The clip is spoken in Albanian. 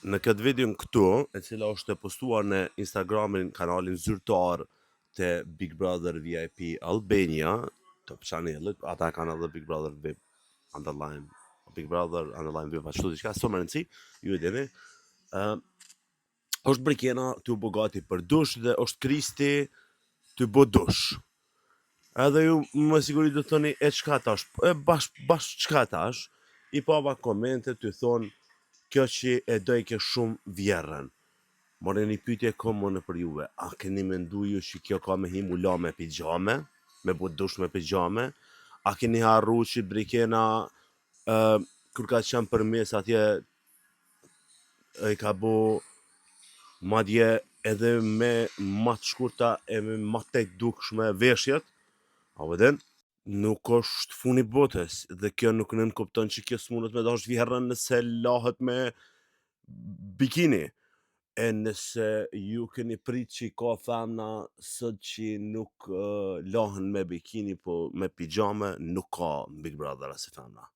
Në këtë videon këtu, e cila është e postuar në Instagramin kanalin zyrtar të Big Brother VIP Albania, të channelit, ata kanë edhe Big Brother VIP underline, Big Brother underline VIP, ashtu diçka, s'o më rëndësi, ju e dini. Është Brikena të u bogati për dush dhe është Kristi të bo dush. Edhe ju më siguri do thoni e çka tash, bash çka tash, i pava komente të thonë kjo që e dojke shumë vjerën. More një pyetje komune për juve. A keni mendu ju që kjo ka me him u la me pijame? Me bu dush me pijame? A keni harru që Brikena kur ka qenë për mes atje e ka bu madje edhe me matë shkurta e me matë të dukshme veshjet? A vëden? Nuk është funi botës dhe kjo nuk nën kupton që kjo s'mundet me dash vjerën nëse lahet me bikini. E nëse ju keni prit që ka femna sot që nuk lahen me bikini po me pijame, nuk ka Big Brother as femna.